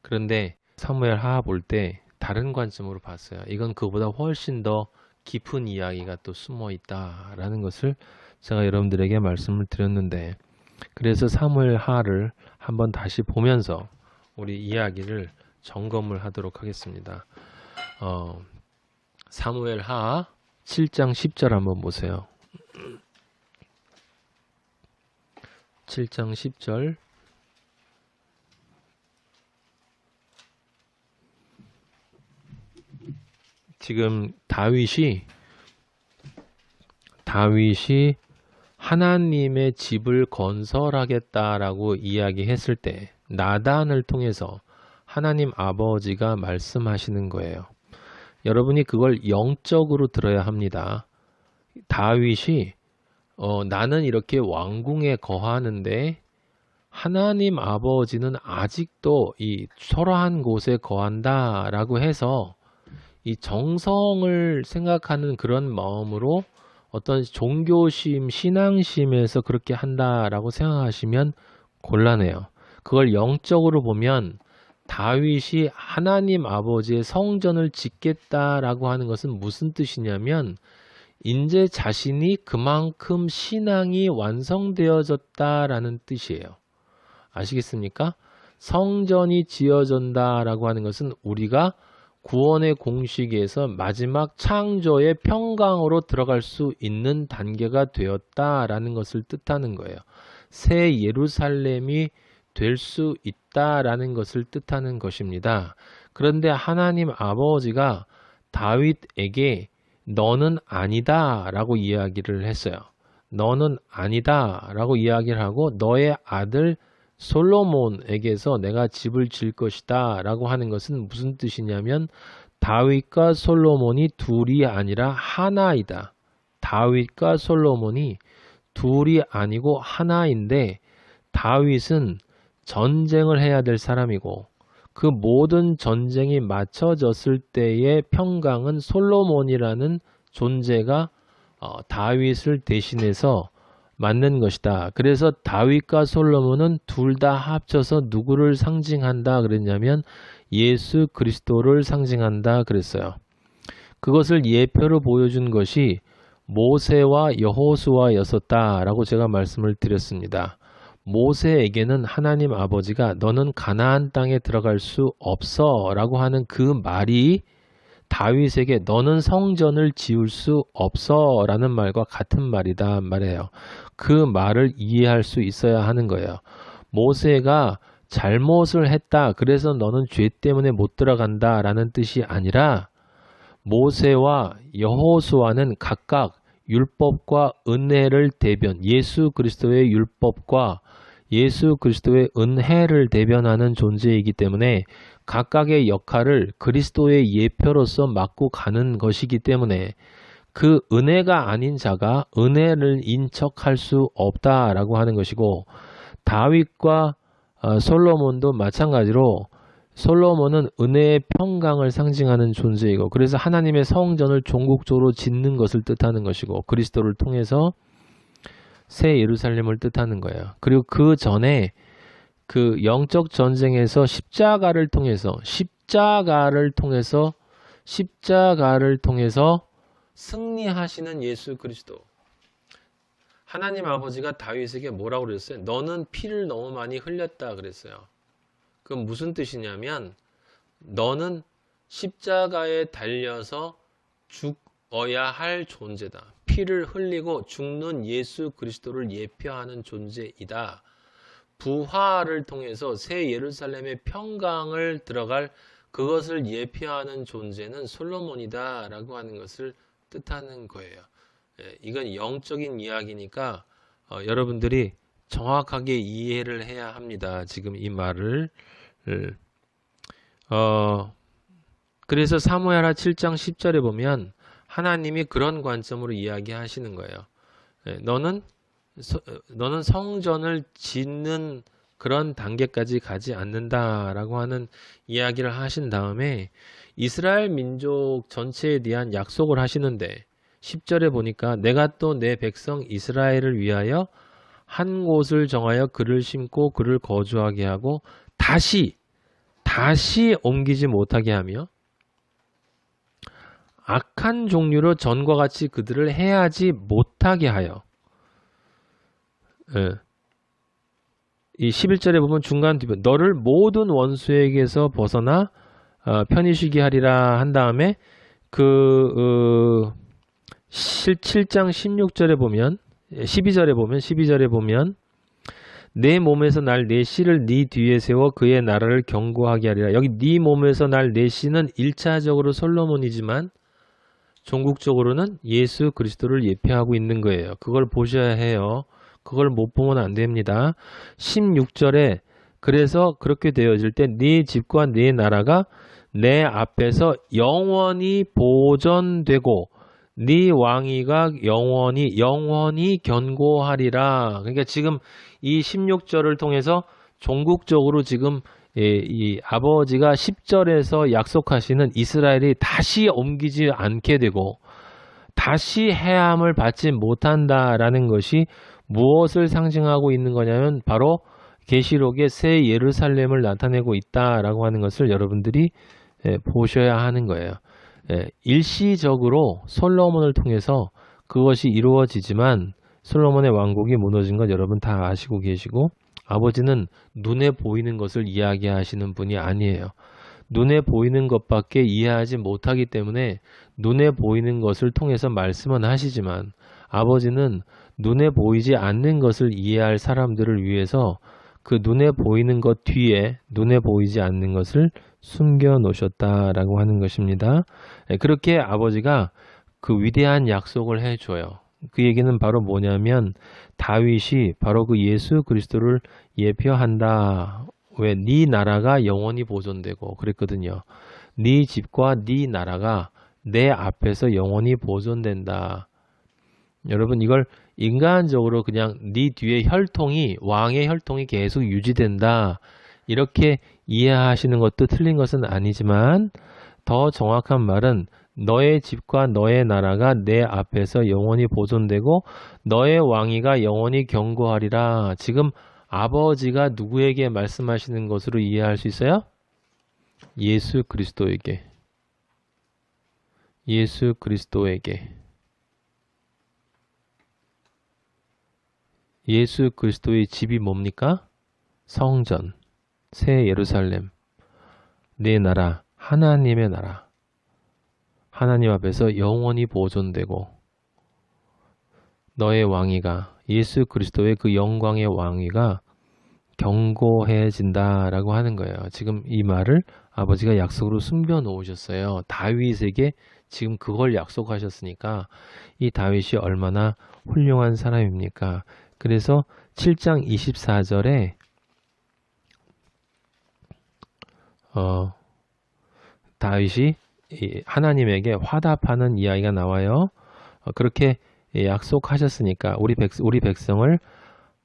그런데 사무엘 하하 볼 때 다른 관점으로 봤어요. 이건 그보다 훨씬 더 깊은 이야기가 또 숨어 있다라는 것을 제가 여러분들에게 말씀을 드렸는데, 그래서 사무엘 하하를 한번 다시 보면서 우리 이야기를 점검을 하도록 하겠습니다. 사무엘 하하 7장 10절 한번 보세요. 7장 10절. 지금 다윗이 하나님의 집을 건설하겠다라고 이야기했을 때 나단을 통해서 하나님 아버지가 말씀하시는 거예요. 여러분이 그걸 영적으로 들어야 합니다. 다윗이 나는 이렇게 왕궁에 거하는데 하나님 아버지는 아직도 이 초라한 곳에 거한다라고 해서 이 정성을 생각하는 그런 마음으로 어떤 종교심, 신앙심에서 그렇게 한다라고 생각하시면 곤란해요. 그걸 영적으로 보면 다윗이 하나님 아버지의 성전을 짓겠다라고 하는 것은 무슨 뜻이냐면 이제 자신이 그만큼 신앙이 완성되어졌다라는 뜻이에요. 아시겠습니까? 성전이 지어진다라고 하는 것은 우리가 구원의 공식에서 마지막 창조의 평강으로 들어갈 수 있는 단계가 되었다라는 것을 뜻하는 거예요. 새 예루살렘이 될 수 있다라는 것을 뜻하는 것입니다. 그런데 하나님 아버지가 다윗에게 너는 아니다 라고 이야기를 했어요. 너는 아니다 라고 이야기를 하고 너의 아들 솔로몬에게서 내가 집을 질 것이다 라고 하는 것은 무슨 뜻이냐면 다윗과 솔로몬이 둘이 아니라 하나이다. 다윗과 솔로몬이 둘이 아니고 하나인데 다윗은 전쟁을 해야 될 사람이고 그 모든 전쟁이 마쳐졌을 때의 평강은 솔로몬이라는 존재가 다윗을 대신해서 맞는 것이다. 그래서 다윗과 솔로몬은 둘 다 합쳐서 누구를 상징한다 그랬냐면 예수 그리스도를 상징한다 그랬어요. 그것을 예표로 보여준 것이 모세와 여호수아였었다라고 제가 말씀을 드렸습니다. 모세에게는 하나님 아버지가 너는 가나안 땅에 들어갈 수 없어 라고 하는 그 말이 다윗에게 너는 성전을 지을 수 없어 라는 말과 같은 말이다 말이에요. 그 말을 이해할 수 있어야 하는 거예요. 모세가 잘못을 했다. 그래서 너는 죄 때문에 못 들어간다 라는 뜻이 아니라 모세와 여호수아는 각각 율법과 은혜를 대변, 예수 그리스도의 율법과 예수 그리스도의 은혜를 대변하는 존재이기 때문에 각각의 역할을 그리스도의 예표로서 맡고 가는 것이기 때문에 그 은혜가 아닌 자가 은혜를 인척할 수 없다라고 하는 것이고 다윗과 솔로몬도 마찬가지로 솔로몬은 은혜의 평강을 상징하는 존재이고 그래서 하나님의 성전을 종국적으로 짓는 것을 뜻하는 것이고 그리스도를 통해서 새 예루살렘을 뜻하는 거예요. 그리고 그 전에 그 영적 전쟁에서 십자가를 통해서 승리하시는 예수 그리스도. 하나님 아버지가 다윗에게 뭐라고 그랬어요? 너는 피를 너무 많이 흘렸다 그랬어요. 그건 무슨 뜻이냐면 너는 십자가에 달려서 죽어야 할 존재다. 피를 흘리고 죽는 예수 그리스도를 예표하는 존재이다. 부활을 통해서 새 예루살렘의 평강을 들어갈 그것을 예표하는 존재는 솔로몬이다 라고 하는 것을 뜻하는 거예요. 이건 영적인 이야기니까 여러분들이 정확하게 이해를 해야 합니다. 지금 이 말을. 그래서 사무엘하 7장 10절에 보면 하나님이 그런 관점으로 이야기하시는 거예요. 너는 성전을 짓는 그런 단계까지 가지 않는다라고 하는 이야기를 하신 다음에 이스라엘 민족 전체에 대한 약속을 하시는데 10절에 보니까 내가 또 내 백성 이스라엘을 위하여 한 곳을 정하여 그를 심고 그를 거주하게 하고 다시 다시 옮기지 못하게 하며 악한 종류로 전과 같이 그들을 해하지 못하게 하여. 예. 이 11절에 보면 중간 뒤에 너를 모든 원수에게서 벗어나 편히 쉬게 하리라 한 다음에 그 7장 16절에 보면 12절에 보면 내 몸에서 날 내 씨를 네 뒤에 세워 그의 나라를 견고하게 하리라. 여기 네 몸에서 날 내 씨는 1차적으로 솔로몬이지만 종국적으로는 예수 그리스도를 예표하고 있는 거예요. 그걸 보셔야 해요. 그걸 못 보면 안 됩니다. 16절에 그래서 그렇게 되어질 때 네 집과 네 나라가 내 앞에서 영원히 보존되고 네 왕위가 영원히 견고하리라. 그러니까 지금 이 16절을 통해서 종국적으로 지금 이 아버지가 10절에서 약속하시는 이스라엘이 다시 옮기지 않게 되고 다시 해함을 받지 못한다라는 것이 무엇을 상징하고 있는 거냐면 바로 계시록의 새 예루살렘을 나타내고 있다라고 하는 것을 여러분들이 보셔야 하는 거예요. 일시적으로 솔로몬을 통해서 그것이 이루어지지만 솔로몬의 왕국이 무너진 건 여러분 다 아시고 계시고 아버지는 눈에 보이는 것을 이야기하시는 분이 아니에요. 눈에 보이는 것밖에 이해하지 못하기 때문에 눈에 보이는 것을 통해서 말씀은 하시지만 아버지는 눈에 보이지 않는 것을 이해할 사람들을 위해서 그 눈에 보이는 것 뒤에 눈에 보이지 않는 것을 숨겨 놓으셨다라고 하는 것입니다. 그렇게 아버지가 그 위대한 약속을 해줘요. 그 얘기는 바로 뭐냐면 다윗이 바로 그 예수 그리스도를 예표한다. 왜? 네 나라가 영원히 보존되고 그랬거든요. 네 집과 네 나라가 내 앞에서 영원히 보존된다. 여러분 이걸 인간적으로 그냥 네 뒤에 혈통이 왕의 혈통이 계속 유지된다. 이렇게 이해하시는 것도 틀린 것은 아니지만 더 정확한 말은 너의 집과 너의 나라가 내 앞에서 영원히 보존되고 너의 왕위가 영원히 견고하리라. 지금 아버지가 누구에게 말씀하시는 것으로 이해할 수 있어요? 예수 그리스도에게. 예수 그리스도에게. 예수 그리스도의 집이 뭡니까? 성전, 새 예루살렘, 내 나라, 하나님의 나라. 하나님 앞에서 영원히 보존되고 너의 왕위가 예수 그리스도의 그 영광의 왕위가 견고해진다라고 하는 거예요. 지금 이 말을 아버지가 약속으로 숨겨 놓으셨어요. 다윗에게 지금 그걸 약속하셨으니까 이 다윗이 얼마나 훌륭한 사람입니까? 그래서 7장 24절에 다윗이 하나님에게 화답하는 이야기가 나와요. 그렇게 약속하셨으니까 우리 백성을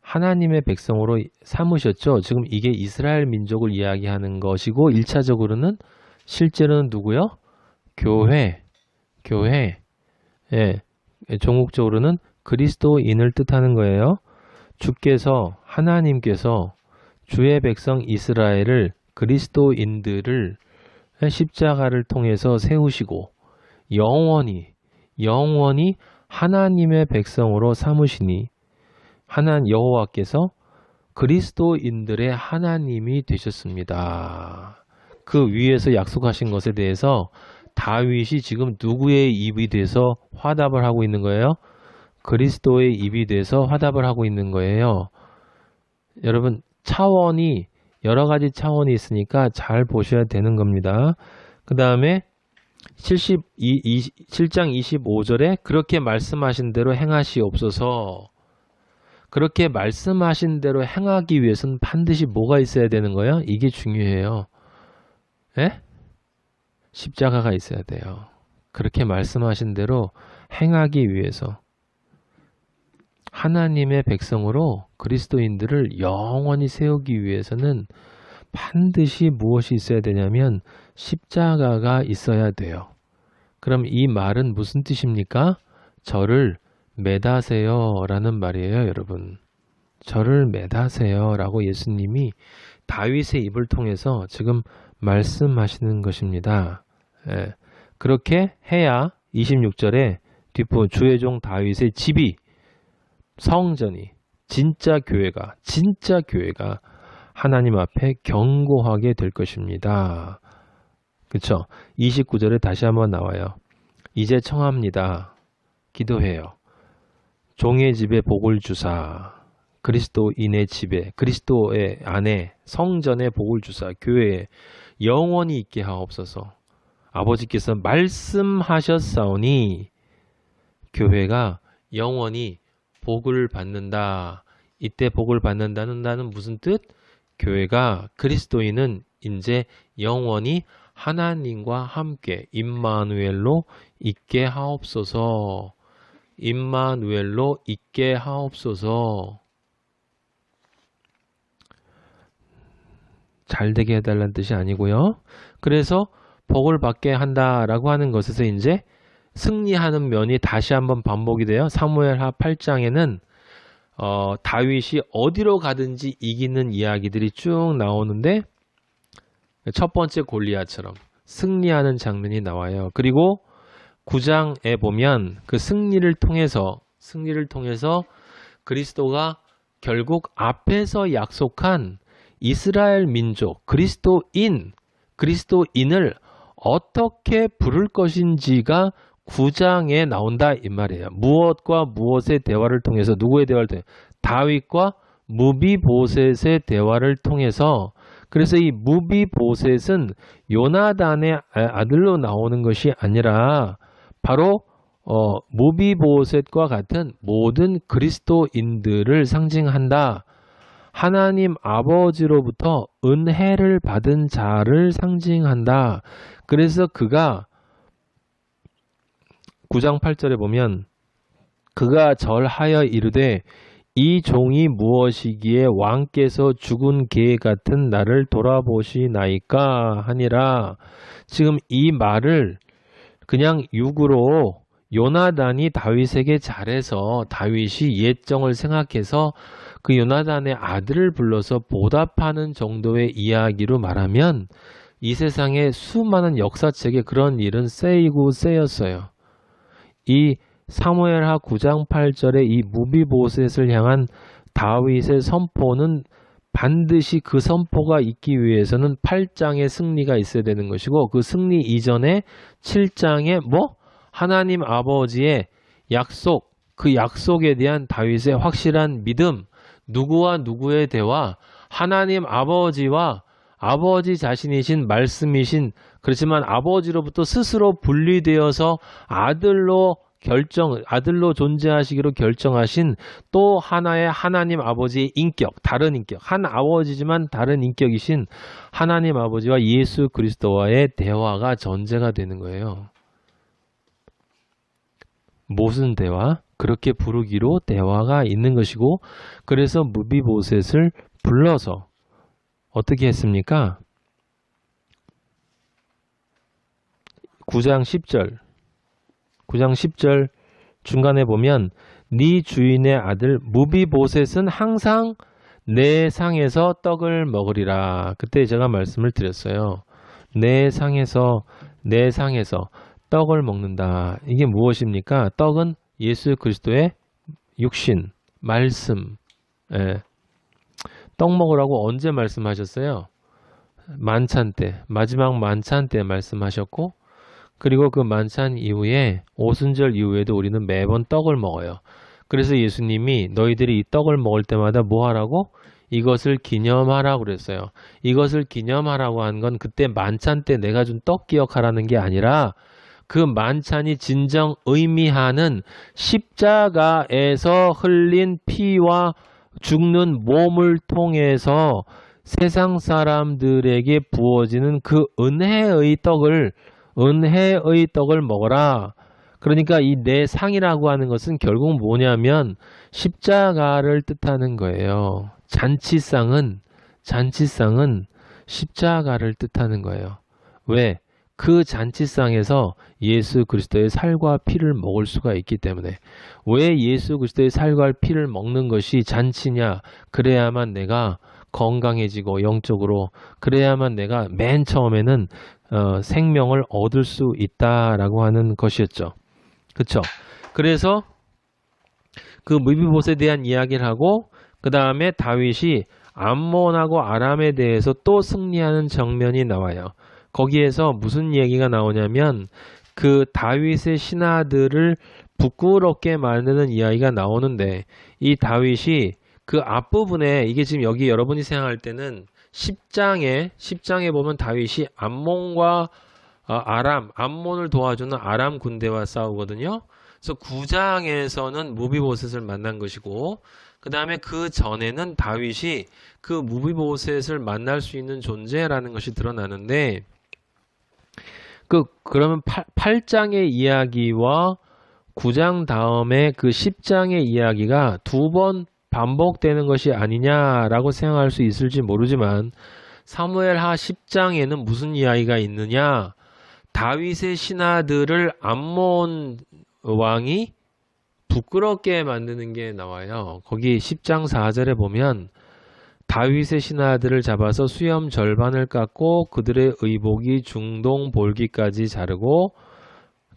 하나님의 백성으로 삼으셨죠. 지금 이게 이스라엘 민족을 이야기하는 것이고 1차적으로는 실제로는 누구요? 교회. 종국적으로는 그리스도인을 뜻하는 거예요. 하나님께서 주의 백성 이스라엘을 그리스도인들을 십자가를 통해서 세우시고 영원히 하나님의 백성으로 삼으시니 여호와께서 그리스도인들의 하나님이 되셨습니다. 그 위에서 약속하신 것에 대해서 다윗이 지금 누구의 입이 돼서 화답을 하고 있는 거예요? 그리스도의 입이 돼서 화답을 하고 있는 거예요. 여러분 여러 가지 차원이 있으니까 잘 보셔야 되는 겁니다. 그 다음에 7장 25절에 그렇게 말씀하신 대로 행하시옵소서. 그렇게 말씀하신 대로 행하기 위해서는 반드시 뭐가 있어야 되는 거예요? 이게 중요해요. 예? 십자가가 있어야 돼요. 그렇게 말씀하신 대로 행하기 위해서 하나님의 백성으로 그리스도인들을 영원히 세우기 위해서는 반드시 무엇이 있어야 되냐면 십자가가 있어야 돼요. 그럼 이 말은 무슨 뜻입니까? 저를 매다세요 라는 말이에요, 여러분. 저를 매다세요 라고 예수님이 다윗의 입을 통해서 지금 말씀하시는 것입니다. 예, 그렇게 해야 26절에 뒷부분 주의 종 다윗의 집이 성전이 진짜 교회가 하나님 앞에 견고하게 될 것입니다. 그쵸? 29절에 다시 한번 나와요. 이제 청합니다. 기도해요. 종의 집에 복을 주사. 그리스도인의 집에, 그리스도의 안에 성전에 복을 주사. 교회에 영원히 있게 하옵소서. 아버지께서 말씀하셨사오니 교회가 영원히 복을 받는다. 이때 복을 받는다는 무슨 뜻? 교회가 그리스도인은 이제 영원히 하나님과 함께 임마누엘로 있게 하옵소서. 임마누엘로 있게 하옵소서. 잘 되게 해달라는 뜻이 아니고요. 그래서 복을 받게 한다라고 하는 것에서 이제 승리하는 면이 다시 한번 반복이 돼요. 사무엘하 8장에는 다윗이 어디로 가든지 이기는 이야기들이 쭉 나오는데 첫 번째 골리앗처럼 승리하는 장면이 나와요. 그리고 9장에 보면 그 승리를 통해서 그리스도가 결국 앞에서 약속한 이스라엘 민족, 그리스도인을 어떻게 부를 것인지가 9장에 나온다 이 말이에요. 무엇과 무엇의 대화를 통해서, 누구의 대화를 통해서? 다윗과 무비보셋의 대화를 통해서. 그래서 이 무비보셋은 요나단의 아들로 나오는 것이 아니라 바로 무비보셋과 같은 모든 그리스도인들을 상징한다. 하나님 아버지로부터 은혜를 받은 자를 상징한다. 그래서 그가 9장 8절에 보면 그가 절하여 이르되 이 종이 무엇이기에 왕께서 죽은 개 같은 나를 돌아보시나이까 하니라. 지금 이 말을 그냥 육으로 요나단이 다윗에게 잘해서 다윗이 옛정을 생각해서 그 요나단의 아들을 불러서 보답하는 정도의 이야기로 말하면 이 세상에 수많은 역사책에 그런 일은 쎄였어요. 이 사무엘하 9장 8절의 이 무비보셋을 향한 다윗의 선포는 반드시 그 선포가 있기 위해서는 8장의 승리가 있어야 되는 것이고, 그 승리 이전에 7장에 하나님 아버지의 약속, 그 약속에 대한 다윗의 확실한 믿음, 누구와 누구의 대화, 하나님 아버지와 아버지 자신이신 말씀이신, 그렇지만 아버지로부터 스스로 분리되어서 아들로 존재하시기로 결정하신 또 하나의 하나님 아버지의 인격, 다른 인격, 한 아버지지만 다른 인격이신 하나님 아버지와 예수 그리스도와의 대화가 전제가 되는 거예요. 무슨 대화? 그렇게 부르기로 대화가 있는 것이고, 그래서 무비보셋을 불러서 어떻게 했습니까? 9장 10절 중간에 보면 네 주인의 아들 무비보셋은 항상 내 상에서 떡을 먹으리라. 그때 제가 말씀을 드렸어요. 내 상에서 떡을 먹는다. 이게 무엇입니까? 떡은 예수 그리스도의 육신, 말씀. 떡 먹으라고 언제 말씀하셨어요? 만찬 때, 마지막 만찬 때 말씀하셨고, 그리고 그 만찬 이후에 오순절 이후에도 우리는 매번 떡을 먹어요. 그래서 예수님이 너희들이 이 떡을 먹을 때마다 뭐 하라고? 이것을 기념하라고 그랬어요. 이것을 기념하라고 한 건 그때 만찬 때 내가 준 떡 기억하라는 게 아니라 그 만찬이 진정 의미하는 십자가에서 흘린 피와 죽는 몸을 통해서 세상 사람들에게 부어지는 그 은혜의 떡을 먹어라. 그러니까 이 내 상이라고 하는 것은 결국 뭐냐면 십자가를 뜻하는 거예요. 잔치상은 십자가를 뜻하는 거예요. 왜? 그 잔치상에서 예수 그리스도의 살과 피를 먹을 수가 있기 때문에. 왜 예수 그리스도의 살과 피를 먹는 것이 잔치냐? 그래야만 내가 건강해지고 영적으로 그래야만 내가 맨 처음에는 생명을 얻을 수 있다라고 하는 것이었죠. 그쵸? 그래서 그 무비봇에 대한 이야기를 하고 그 다음에 다윗이 암몬하고 아람에 대해서 또 승리하는 장면이 나와요. 거기에서 무슨 얘기가 나오냐면 그 다윗의 신하들을 부끄럽게 만드는 이야기가 나오는데 이 다윗이 그 앞부분에 이게 지금 여기 여러분이 생각할 때는 10장에 보면 다윗이 암몬과 암몬을 도와주는 아람 군대와 싸우거든요. 그래서 9장에서는 무비보셋을 만난 것이고 그 다음에 그 전에는 다윗이 그 무비보셋을 만날 수 있는 존재라는 것이 드러나는데 그러면 8장의 이야기와 9장 다음에 그 10장의 이야기가 두 번 반복되는 것이 아니냐라고 생각할 수 있을지 모르지만 사무엘하 10장에는 무슨 이야기가 있느냐? 다윗의 신하들을 암몬 왕이 부끄럽게 만드는 게 나와요. 거기 10장 4절에 보면 다윗의 신하들을 잡아서 수염 절반을 깎고 그들의 의복이 중동 볼기까지 자르고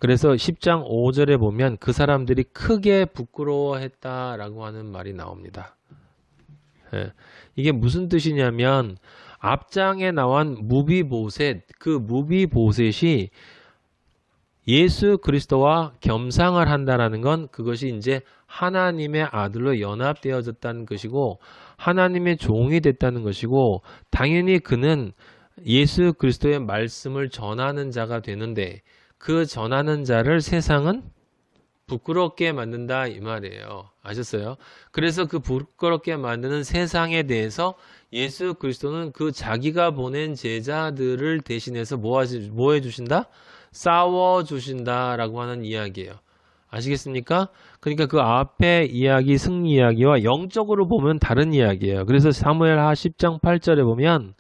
그래서 10장 5절에 보면 그 사람들이 크게 부끄러워했다라고 하는 말이 나옵니다. 이게 무슨 뜻이냐면 앞장에 나온 무비보셋, 그 무비보셋이 예수 그리스도와 겸상을 한다라는 건 그것이 이제 하나님의 아들로 연합되어졌다는 것이고 하나님의 종이 됐다는 것이고 당연히 그는 예수 그리스도의 말씀을 전하는 자가 되는데 그 전하는 자를 세상은 부끄럽게 만든다 이 말이에요. 아셨어요? 그래서 그 부끄럽게 만드는 세상에 대해서 예수 그리스도는 그 자기가 보낸 제자들을 대신해서 뭐 해주신다? 싸워주신다라고 하는 이야기예요. 아시겠습니까? 그러니까 그 앞에 이야기, 승리 이야기와 영적으로 보면 다른 이야기예요. 그래서 사무엘하 10장 8절에 보면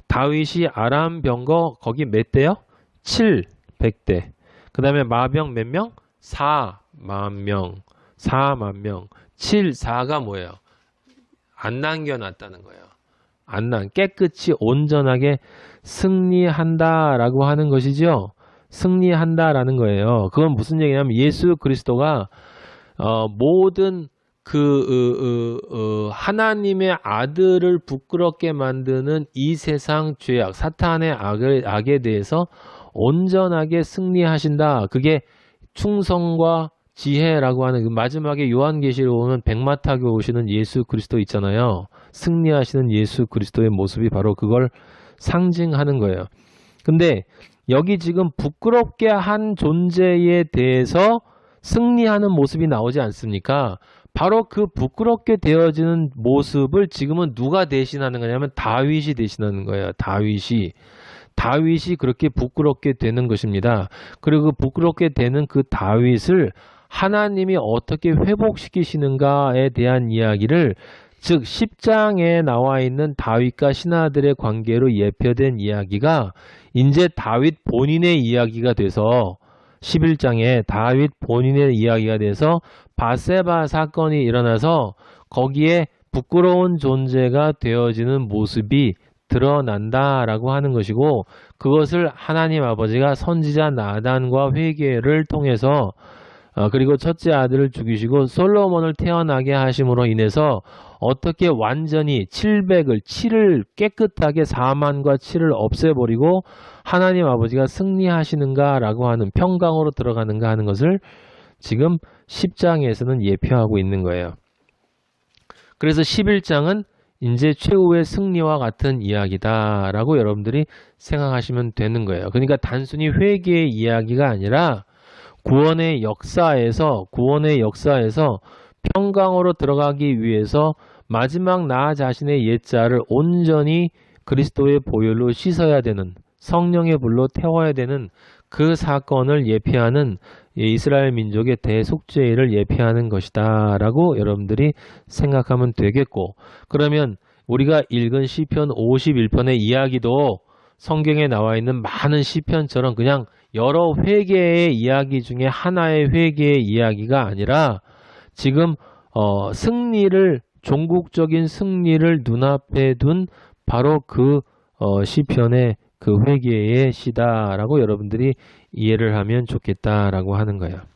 다윗이 아람 병거 거기 몇 대요? 700대. 그 다음에 마병 몇 명? 4만 명. 4만 명. 4가 뭐예요? 안 남겨놨다는 거예요. 깨끗이 온전하게 승리한다라고 하는 것이죠. 승리한다라는 거예요. 그건 무슨 얘기냐면 예수 그리스도가 모든 하나님의 아들을 부끄럽게 만드는 이 세상 죄악, 사탄의 악에 대해서 온전하게 승리하신다. 그게 충성과 지혜라고 하는 그 마지막에 요한계시록 보면 백마타교 오시는 예수 그리스도 있잖아요. 승리하시는 예수 그리스도의 모습이 바로 그걸 상징하는 거예요. 근데 여기 지금 부끄럽게 한 존재에 대해서 승리하는 모습이 나오지 않습니까? 바로 그 부끄럽게 되어지는 모습을 지금은 누가 대신하는 거냐면 다윗이 대신하는 거예요. 다윗이 그렇게 부끄럽게 되는 것입니다. 그리고 그 부끄럽게 되는 그 다윗을 하나님이 어떻게 회복시키시는가에 대한 이야기를 즉 10장에 나와 있는 다윗과 신하들의 관계로 예표된 이야기가 이제 다윗 본인의 이야기가 돼서 11장에 다윗 본인의 이야기가 돼서 바세바 사건이 일어나서 거기에 부끄러운 존재가 되어지는 모습이 드러난다라고 하는 것이고 그것을 하나님 아버지가 선지자 나단과 회개를 통해서 그리고 첫째 아들을 죽이시고 솔로몬을 태어나게 하심으로 인해서 어떻게 완전히 7을 깨끗하게 4만과 7을 없애버리고 하나님 아버지가 승리하시는가라고 하는 평강으로 들어가는가 하는 것을 지금 10장에서는 예표하고 있는 거예요. 그래서 11장은 이제 최후의 승리와 같은 이야기다라고 여러분들이 생각하시면 되는 거예요. 그러니까 단순히 회개의 이야기가 아니라 구원의 역사에서 평강으로 들어가기 위해서 마지막 나 자신의 옛자를 온전히 그리스도의 보혈로 씻어야 되는 성령의 불로 태워야 되는 그 사건을 예표하는 이스라엘 민족의 대속죄를 예표하는 것이다 라고 여러분들이 생각하면 되겠고 그러면 우리가 읽은 시편 51편의 이야기도 성경에 나와 있는 많은 시편처럼 그냥 여러 회개의 이야기 중에 하나의 회개의 이야기가 아니라 지금 승리를 종국적인 승리를 눈앞에 둔 바로 그 시편의 그 회개의 시다라고 여러분들이 이해를 하면 좋겠다라고 하는 거예요.